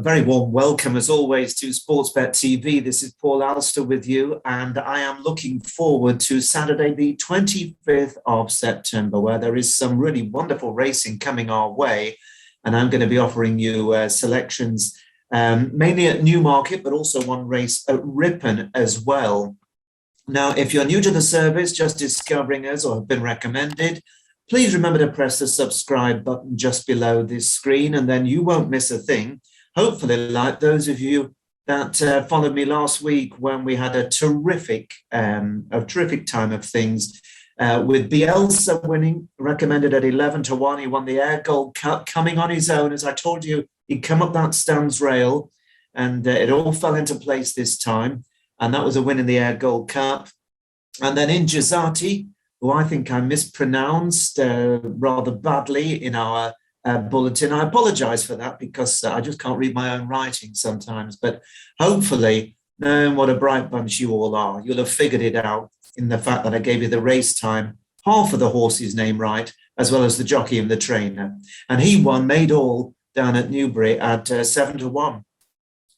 very warm welcome, as always, to Sportsbet TV. This is Paul Alster with you, and I am looking forward to Saturday, the 25th of September, where there is some really wonderful racing coming our way, and I'm going to be offering you selections mainly at Newmarket, but also one race at Ripon as well. Now, if you're new to the service, just discovering us or have been recommended, please remember to press the subscribe button just below this screen, and then you won't miss a thing. Hopefully, like those of you that followed me last week when we had a terrific time of things with Bielsa winning, recommended at 11-1. He won the Air Gold Cup, coming on his own. As I told you, he'd come up that stands rail, and it all fell into place this time. And that was a win in the Air Gold Cup. And then in Jazati, who I think I mispronounced rather badly in our bulletin. I apologize for that because I just can't read my own writing sometimes. But hopefully, knowing what a bright bunch you all are, you'll have figured it out in the fact that I gave you the race time, half of the horse's name right, as well as the jockey and the trainer. And he won, made all down at Newbury at 7-1.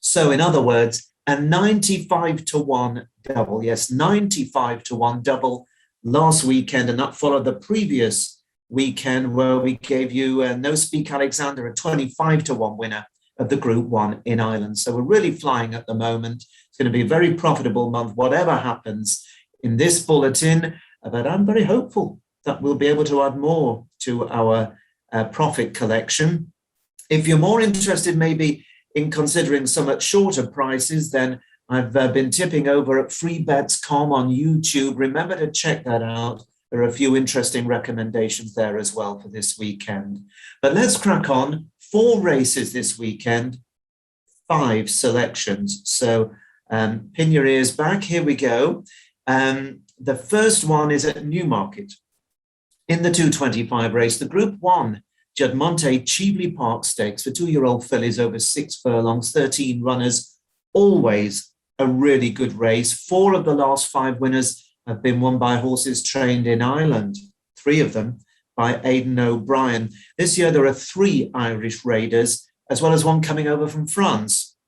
So in other words, a 95-1 double. Yes, 95-1 double last weekend, and that followed the previous weekend where we gave you No Speak Alexander, a 25-1 winner of the Group 1 in Ireland. So we're really flying at the moment. It's going to be a very profitable month, whatever happens in this bulletin. But I'm very hopeful that we'll be able to add more to our profit collection. If you're more interested maybe in considering somewhat shorter prices, then I've been tipping over at freebets.com on YouTube. Remember to check that out. There are a few interesting recommendations there as well for this weekend. But let's crack on. 4 races this weekend, 5 selections. So pin your ears back. Here we go. The first one is at Newmarket. In the 225 race, the Group 1 Juddmonte Cheveley Park Stakes for 2-year-old fillies over 6 furlongs, 13 runners. Always a really good race. 4 of the last 5 winners have been won by horses trained in Ireland, 3 of them by Aidan O'Brien. This year there are 3 Irish raiders, as well as one coming over from France.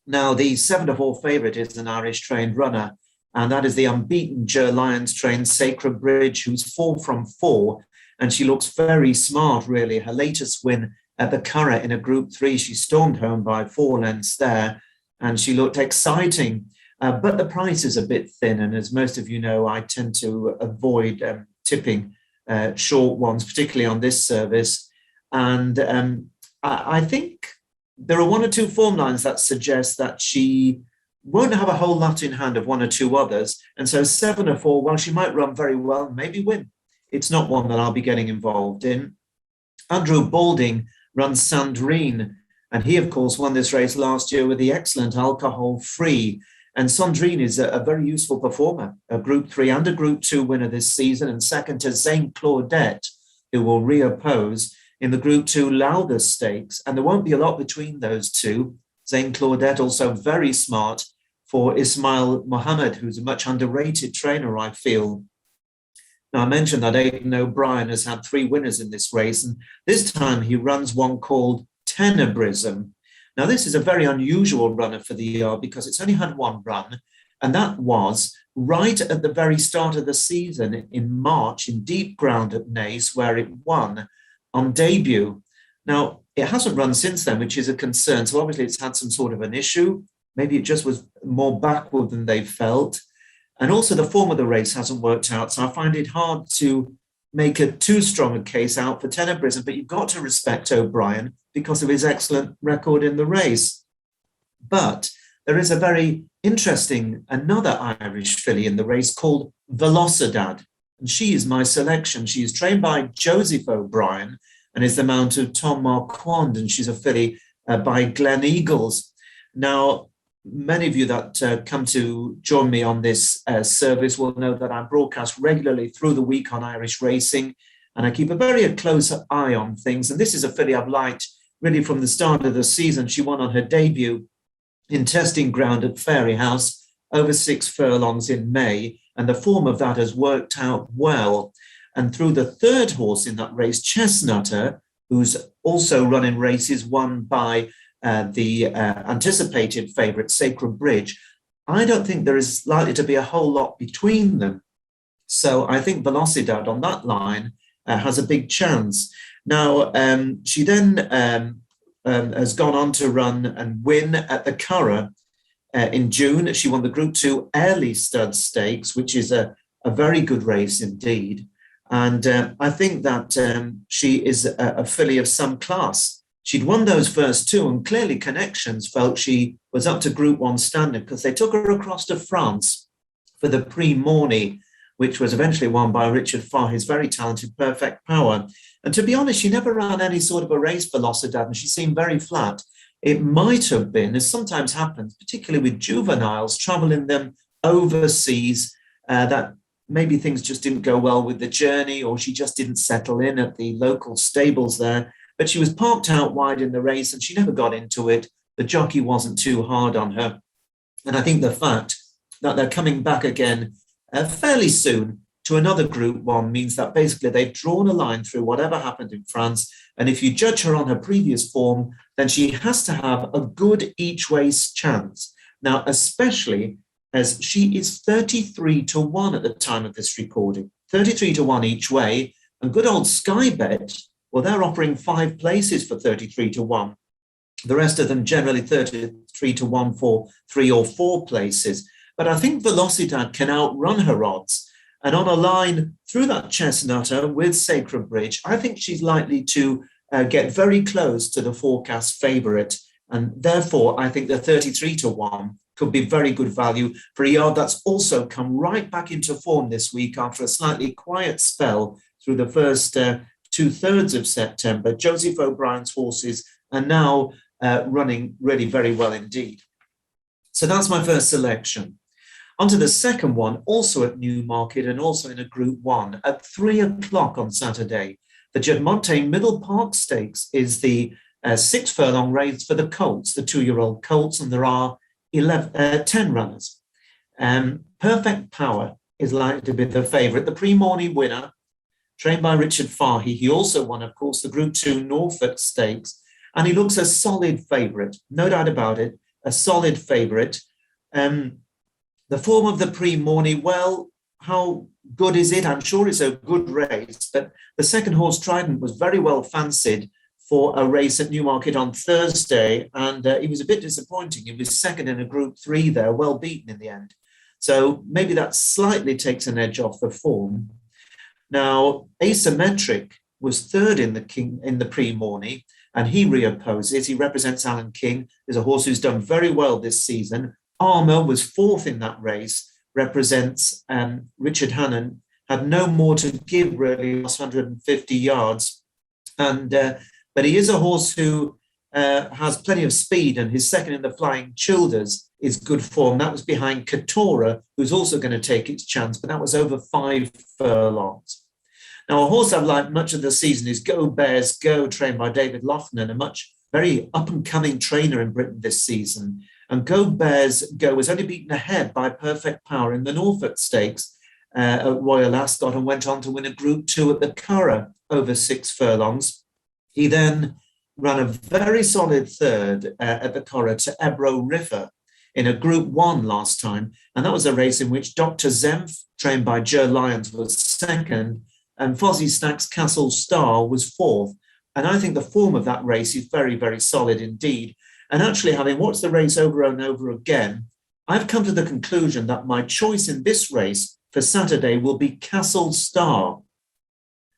Now, the 7-4 favourite is an Irish trained runner, and that is the unbeaten Ger Lyons trained Sacred Bridge, who's 4 from 4, and she looks very smart, really. Her latest win at the Curragh in a Group 3, she stormed home by 4 lengths there, and she looked exciting. But the price is a bit thin, and as most of you know, I tend to avoid tipping short ones, particularly on this service. And I think there are 1 or 2 form lines that suggest that she won't have a whole lot in hand of 1 or 2 others. And so 7-4, well, she might run very well and maybe win. It's not one that I'll be getting involved in. Andrew Balding runs Sandrine, and he, of course, won this race last year with the excellent Alcohol Free. And Sandrine is a very useful performer, a Group 3 and a Group 2 winner this season, and second to Zane Claudette, who will reoppose in the Group 2 Lowther Stakes. And there won't be a lot between those two. Zane Claudette also very smart for Ismail Mohammed, who's a much underrated trainer, I feel. Now, I mentioned that Aidan O'Brien has had 3 winners in this race, and this time he runs one called Tenebrism. Now, this is a very unusual runner for the year because it's only had 1 run, and that was right at the very start of the season in March in deep ground at Naas, where it won on debut. Now, it hasn't run since then, which is a concern. So obviously it's had some sort of an issue. Maybe it just was more backward than they felt. And also the form of the race hasn't worked out. So I find it hard to make a too strong a case out for Tenebrism, but you've got to respect O'Brien because of his excellent record in the race. But there is a very interesting, another Irish filly in the race called Velocidad. And she is my selection. She is trained by Joseph O'Brien and is the mount of Tom Marquand, and she's a filly by Glen Eagles. Now, many of you that come to join me on this service will know that I broadcast regularly through the week on Irish racing, and I keep a very close eye on things. And this is a filly I've liked really from the start of the season. She won on her debut in testing ground at Fairyhouse over 6 furlongs in May, and the form of that has worked out well. And through the 3rd horse in that race, Chestnutter, who's also running races won by the anticipated favourite, Sacred Bridge, I don't think there is likely to be a whole lot between them. So I think Velocidad on that line has a big chance. Now, she then has gone on to run and win at the Curragh in June. She won the Group 2 Airlie Stud Stakes, which is a very good race indeed. And I think that she is a filly of some class. She'd won those first two, and clearly Connections felt she was up to Group 1 standard because they took her across to France for the Prix Morny, which was eventually won by Richard Fahey's very talented Perfect Power. And to be honest, she never ran any sort of a race, Velocidad, and she seemed very flat. It might have been, as sometimes happens, particularly with juveniles, travelling them overseas, that maybe things just didn't go well with the journey, or she just didn't settle in at the local stables there. But she was parked out wide in the race and she never got into it. The jockey wasn't too hard on her. And I think the fact that they're coming back again fairly soon to another Group 1 means that basically they've drawn a line through whatever happened in France. And if you judge her on her previous form, then she has to have a good each-way chance. Now, especially as she is 33-1 at the time of this recording, 33-1 each way. And good old Sky Bet, well, they're offering 5 places for 33-1. The rest of them generally 33-1 for 3 or 4 places. But I think Velocidad can outrun her odds. And on a line through that chestnutter with Sacred Bridge, I think she's likely to get very close to the forecast favourite. And therefore, I think the 33-1 could be very good value for a yard that's also come right back into form this week after a slightly quiet spell through the first 2/3 of September. Joseph O'Brien's horses are now running really very well indeed. So that's my first selection. On to the second one, also at Newmarket and also in a Group 1 at 3 o'clock on Saturday. The Jedmonte Middle Park Stakes is the 6 furlong race for the colts, the 2-year-old colts, and there are 10 runners. Perfect Power is likely to be the favourite, the Prix Morny winner, trained by Richard Fahey. He also won, of course, the Group 2 Norfolk Stakes, and he looks a solid favourite, no doubt about it, a solid favourite. The form of the Prix Morny, well, how good is it? I'm sure it's a good race, but the second horse, Trident, was very well fancied for a race at Newmarket on Thursday, and he was a bit disappointing. He was second in a Group 3 there, well beaten in the end. So maybe that slightly takes an edge off the form. Now, Asymmetric was third in the Prix Morny, and he reopposes. He represents Alan King. There's a horse who's done very well this season. Armour was fourth in that race, represents Richard Hannon, had no more to give really, lost 150 yards. But he is a horse who has plenty of speed, and his second in the Flying Childers is good form. That was behind Katora, who's also going to take its chance, but that was over 5 furlongs. Now, a horse I've liked much of the season is Go Bears Go, trained by David Loughnan, a very up-and-coming trainer in Britain this season. And Go Bears Go was only beaten ahead by Perfect Power in the Norfolk Stakes at Royal Ascot and went on to win a Group 2 at the Curragh over 6 furlongs. He then ran a very solid third at the Curragh to Ebro River in a Group 1 last time. And that was a race in which Dr. Zemph, trained by Joe Lyons, was second, and Fozzie Stack's Castle Star was fourth. And I think the form of that race is very, very solid indeed. And actually, having watched the race over and over again, I've come to the conclusion that my choice in this race for Saturday will be Castle Star.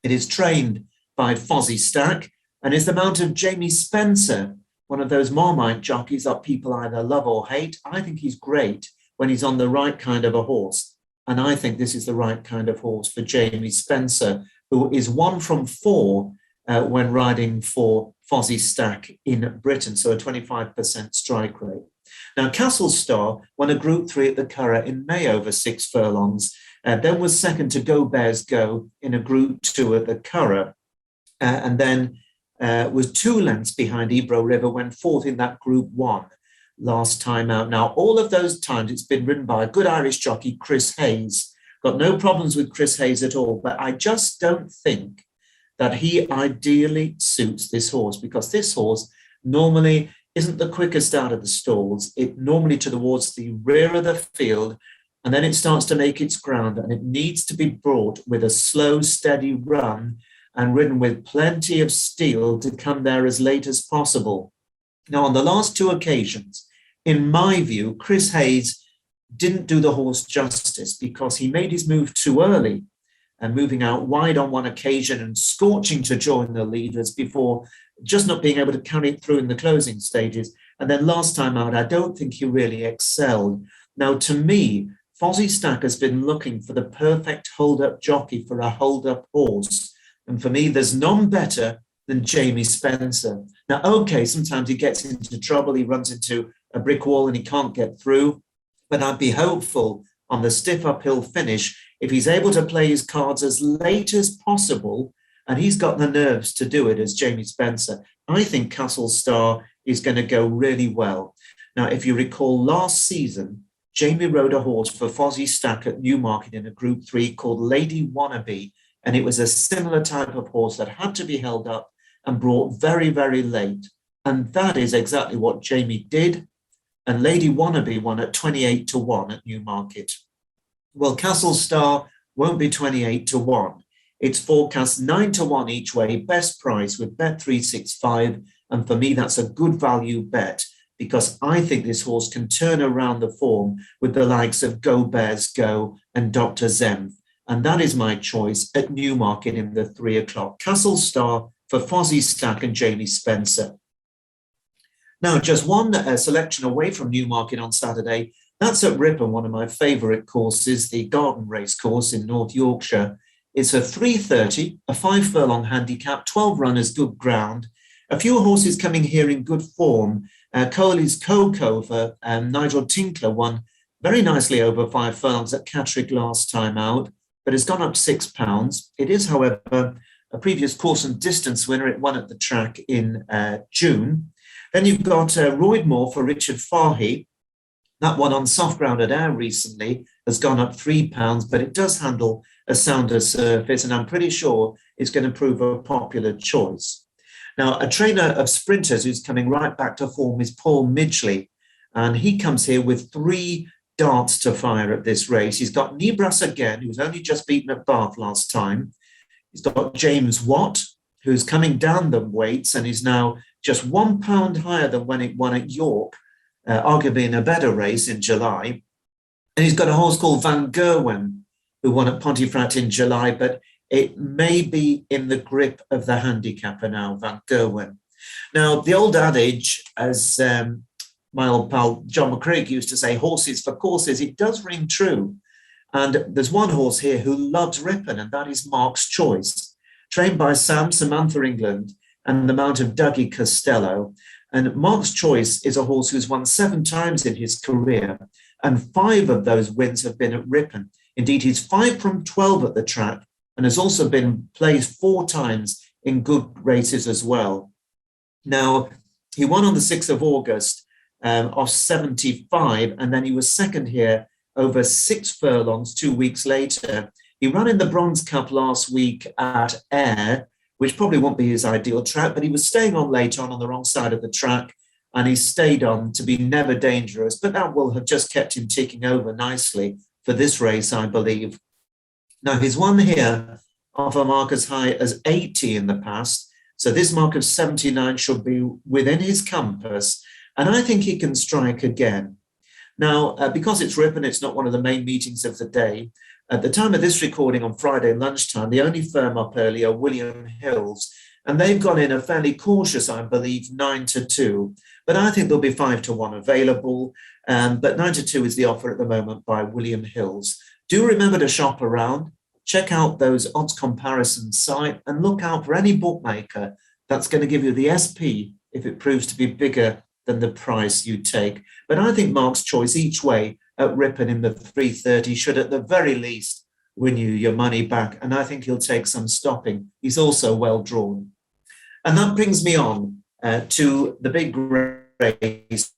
It is trained by Fozzie Stack and is the mount of Jamie Spencer, one of those Marmite jockeys that people either love or hate. I think he's great when he's on the right kind of a horse. And I think this is the right kind of horse for Jamie Spencer, who is 1 from 4 when riding for Fozzie Stack in Britain, so a 25% strike rate. Now, Castle Star won a Group 3 at the Curragh in May over 6 furlongs, then was second to Go Bears Go in a Group 2 at the Curragh, and then was 2 lengths behind Ebro River when fourth in that Group 1 last time out. Now, all of those times it's been ridden by a good Irish jockey, Chris Hayes. Got no problems with Chris Hayes at all, but I just don't think that he ideally suits this horse, because this horse normally isn't the quickest out of the stalls. It normally towards the rear of the field, and then it starts to make its ground, and it needs to be brought with a slow, steady run and ridden with plenty of steel to come there as late as possible. Now, on the last two occasions, in my view, Chris Hayes didn't do the horse justice because he made his move too early and moving out wide on one occasion and scorching to join the leaders before just not being able to carry it through in the closing stages. And then last time out, I don't think he really excelled. Now, to me, Fozzie Stack has been looking for the perfect hold-up jockey for a hold-up horse. And for me, there's none better than Jamie Spencer. Now, okay, sometimes he gets into trouble, he runs into a brick wall and he can't get through, but I'd be hopeful on the stiff uphill finish if he's able to play his cards as late as possible, and he's got the nerves to do it as Jamie Spencer. I think Castle Star is going to go really well. Now, if you recall last season, Jamie rode a horse for Fozzie Stack at Newmarket in a Group 3 called Lady Wannabe, and it was a similar type of horse that had to be held up and brought very, very late. And that is exactly what Jamie did. And Lady Wannabe won at 28-1 at Newmarket. Well, Castle Star won't be 28-1. It's forecast 9-1 each way, best price with Bet365. And for me, that's a good value bet because I think this horse can turn around the form with the likes of Go Bears Go and Dr. Zenf. And that is my choice at Newmarket in the 3 o'clock. Castle Star for Fozzie Stack and Jamie Spencer. Now, just one selection away from Newmarket on Saturday. That's at Ripon, one of my favourite courses, the Garden Race course in North Yorkshire. It's a 3:30, a 5 furlong handicap, 12 runners, good ground. A few horses coming here in good form. Coley's Coco for Nigel Tinkler won very nicely over 5 furlongs at Catterick last time out, but it's gone up £6. It is, however, a previous course and distance winner. It won at the track in June. Then you've got Roydmore for Richard Fahey. That one on soft ground at Ayr recently has gone up £3, but it does handle a sounder surface, and I'm pretty sure it's going to prove a popular choice. Now, a trainer of sprinters who's coming right back to form is Paul Midgley, and he comes here with 3 darts to fire at this race. He's got Nebras again, who's only just beaten at Bath last time. He's got James Watt, who's coming down the weights and is now just £1 higher than when it won at York, arguably in a better race in July. And he's got a horse called Van Gerwen, who won at Pontefract in July, but it may be in the grip of the handicapper now, Van Gerwen. Now, the old adage, as my old pal John McCraig used to say, horses for courses, it does ring true. And there's one horse here who loves Ripon, and that is Mark's Choice, trained by Sam, Samantha England, and the mount of Dougie Costello. And Mark's Choice is a horse who's won 7 times in his career, and 5 of those wins have been at Ripon. Indeed, he's 5 from 12 at the track and has also been placed 4 times in good races as well. Now, he won on the 6th of August off 75, and then he was second here over 6 furlongs 2 weeks later. He ran in the Bronze Cup last week at Ayr, which probably won't be his ideal track, but he was staying on late on the wrong side of the track, and he stayed on to be never dangerous, but that will have just kept him ticking over nicely for this race, I believe. Now, he's won here off a mark as high as 80 in the past, so this mark of 79 should be within his compass, and I think he can strike again. Now, because it's Ripon, it's not one of the main meetings of the day. At the time of this recording on Friday lunchtime, the only firm up early are William Hill's, and they've gone in a fairly cautious, I believe, 9-2. But I think there'll be 5-1 available. But 9-2 is the offer at the moment by William Hill's. Do remember to shop around, check out those odds comparison site, and look out for any bookmaker that's going to give you the SP if it proves to be bigger than the price you take. But I think Mark's Choice each way at Ripon in the 3:30 should at the very least win you your money back, and I think he'll take some stopping. He's also well drawn. And that brings me on to the big race.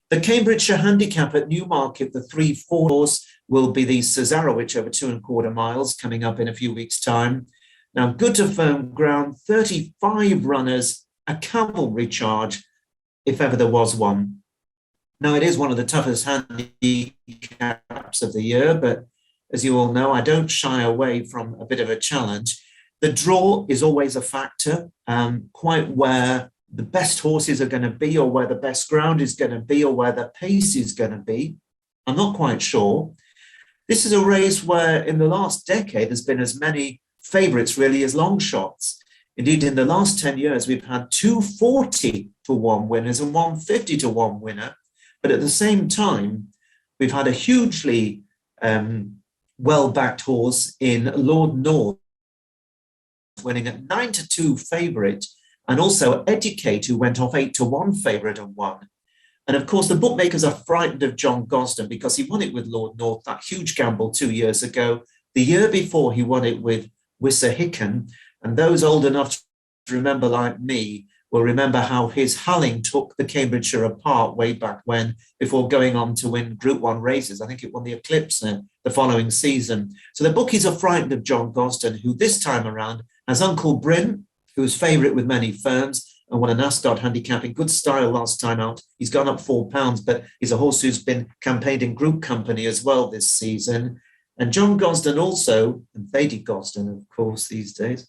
The Cambridgeshire handicap at Newmarket, the 3-4 horse, will be the Cesarewitch over 2¼ miles coming up in a few weeks' time. Now, good to firm ground, 35 runners, a cavalry charge. if ever there was one. Now, it is one of the toughest handicaps of the year, but as you all know, I don't shy away from a bit of a challenge. The draw is always a factor, quite where the best horses are going to be, or where the best ground is going to be, or where the pace is going to be. I'm not quite sure. This is a race where in the last decade, there's been as many favourites really as long shots. Indeed, in the last 10 years, we've had 240 to 1 winners and 150 to 1 winner. But at the same time, we've had a hugely well-backed horse in Lord North, winning at 9-2 favourite, and also Educate, who went off 8-1 favourite and won. And of course, the bookmakers are frightened of John Gosden because he won it with Lord North, that huge gamble 2 years ago. The year before, he won it with Wissahickon. And those old enough to remember, like me, will remember how his hulling took the Cambridgeshire apart way back when, before going on to win Group 1 races. I think it won the Eclipse the following season. So the bookies are frightened of John Gosden, who this time around has Uncle Bryn, who's favourite with many firms and won an Ascot handicap in good style last time out. He's gone up £4, but he's a horse who's been campaigned in group company as well this season. And John Gosden also, and Lady Gosden, of course, these days,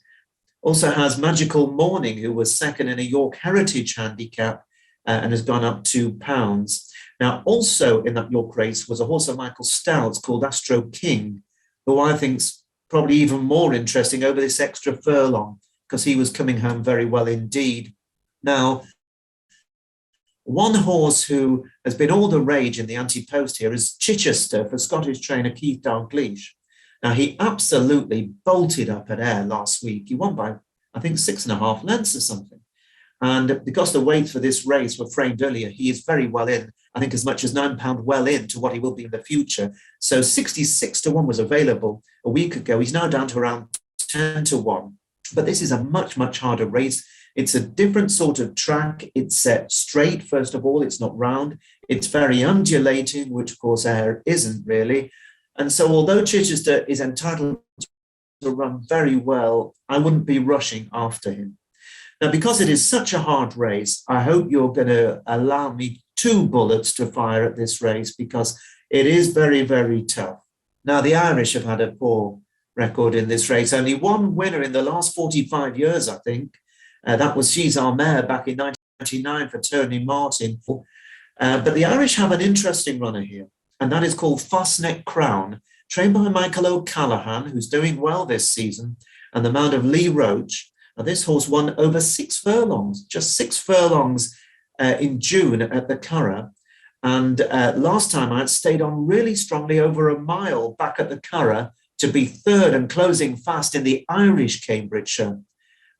also has Magical Morning, who was second in a York Heritage handicap and has gone up £2. Now, also in that York race was a horse of Michael Stout's called Astro King, who I think's probably even more interesting over this extra furlong, because he was coming home very well indeed. Now, one horse who has been all the rage in the anti-post here is Chichester for Scottish trainer Keith Dalgleish. Now, he absolutely bolted up at Ayr last week. He won by, I think, 6.5 lengths or something. And because the weights for this race were framed earlier, he is very well in, I think as much as £9 well into what he will be in the future. So 66 to 1 was available a week ago. He's now down to around 10 to 1. But this is a much, much harder race. It's a different sort of track. It's set straight, first of all. It's not round. It's very undulating, which, of course, Ayr isn't really. And so although Chichester is entitled to run very well, I wouldn't be rushing after him. Now, because it is such a hard race, I hope you're going to allow me 2 bullets to fire at this race, because it is very, very tough. Now, the Irish have had a poor record in this race. Only one winner in the last 45 years, I think. That was She's Our Mare back in 1999 for Tony Martin. But the Irish have an interesting runner here, and that is called Fastneck Crown, trained by Michael O'Callaghan, who's doing well this season, and the mount of Lee Roach. Now, this horse won over 6 furlongs, just 6 furlongs in June at the Curragh. And last time I stayed on really strongly over a mile back at the Curragh to be third and closing fast in the Irish Cambridgeshire.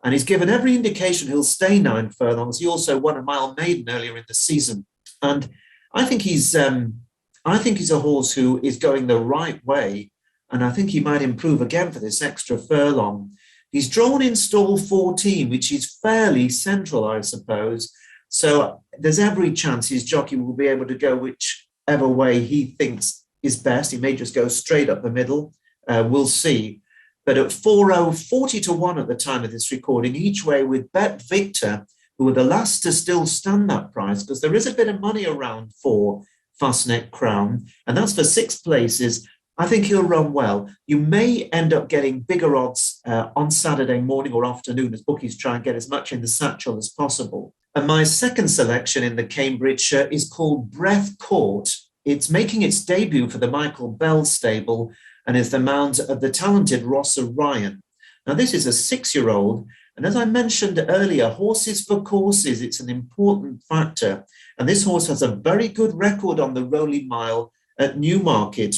And he's given every indication he'll stay 9 furlongs. He also won a mile maiden earlier in the season. And I think he's a horse who is going the right way. And I think he might improve again for this extra furlong. He's drawn in stall 14, which is fairly central, I suppose. So there's every chance his jockey will be able to go whichever way he thinks is best. He may just go straight up the middle. We'll see. But at 40 to 1 at the time of this recording, each way with Bet Victor, who were the last to still stand that price, because there is a bit of money around for Fastneck Crown, and that's for 6 places. I think he'll run well. You may end up getting bigger odds on Saturday morning or afternoon as bookies try and get as much in the satchel as possible. And my second selection in the Cambridgeshire is called Breath Court. It's making its debut for the Michael Bell stable and is the mount of the talented Ross Ryan. Now, this is a 6-year-old, and as I mentioned earlier, horses for courses, it's an important factor. And this horse has a very good record on the Rolling Mile at Newmarket,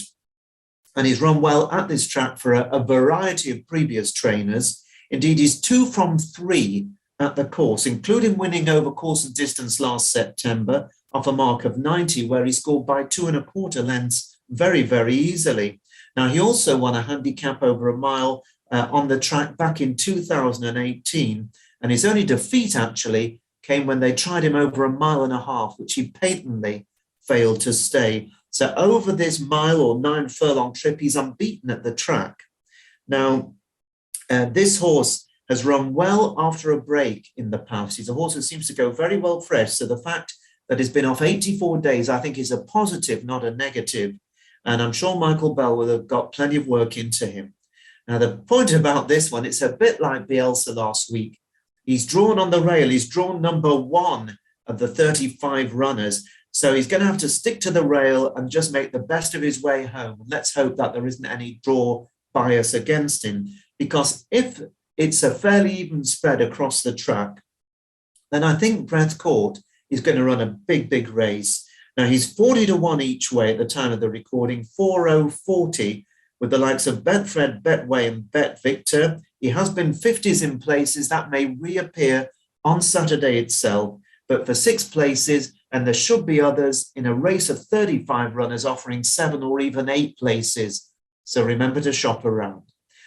and he's run well at this track for a variety of previous trainers. Indeed, he's 2 from 3 at the course, including winning over course and distance last September off a mark of 90, where he scored by 2.25 lengths very, very easily. Now, he also won a handicap over a mile on the track back in 2018, and his only defeat actually came when they tried him over 1.5 miles, which he patently failed to stay. So over this mile or 9 furlong trip, he's unbeaten at the track. Now, this horse has run well after a break in the past. He's a horse who seems to go very well fresh. So the fact that has been off 84 days, I think is a positive, not a negative. And I'm sure Michael Bell will have got plenty of work into him. Now, the point about this one, it's a bit like Bielsa last week. He's drawn on the rail. He's drawn number 1 of the 35 runners. So he's going to have to stick to the rail and just make the best of his way home. Let's hope that there isn't any draw bias against him, because if it's a fairly even spread across the track, then I think Brett Court is going to run a big race. Now, he's 40 to 1 each way at the time of the recording, 4:040 with the likes of Betfred, Betway and Bet Victor. He has been 50s in places. That may reappear on Saturday itself, but for 6 places, and there should be others in a race of 35 runners offering 7 or even 8 places. So remember to shop around.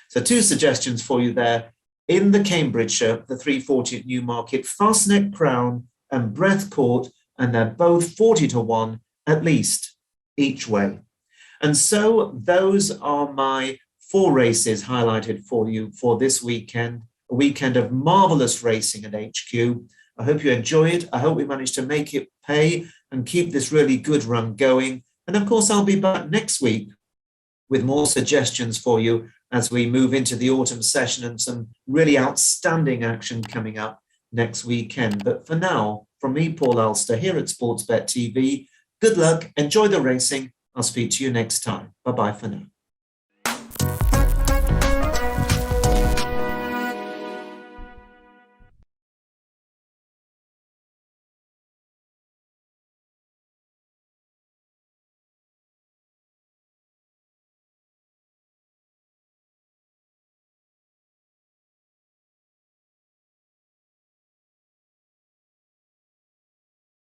So 2 suggestions for you there. In the Cambridgeshire, the 340 at Newmarket, Fastneck Crown and Breath Court, and they're both 40 to 1 at least each way. And so those are my 4 races highlighted for you for this weekend, a weekend of marvellous racing at HQ. I hope you enjoy it. I hope we managed to make it pay and keep this really good run going. And of course, I'll be back next week with more suggestions for you as we move into the autumn session and some really outstanding action coming up next weekend. But for now, from me, Paul Alster, here at Sportsbet TV, good luck, enjoy the racing. I'll speak to you next time. Bye-bye for now.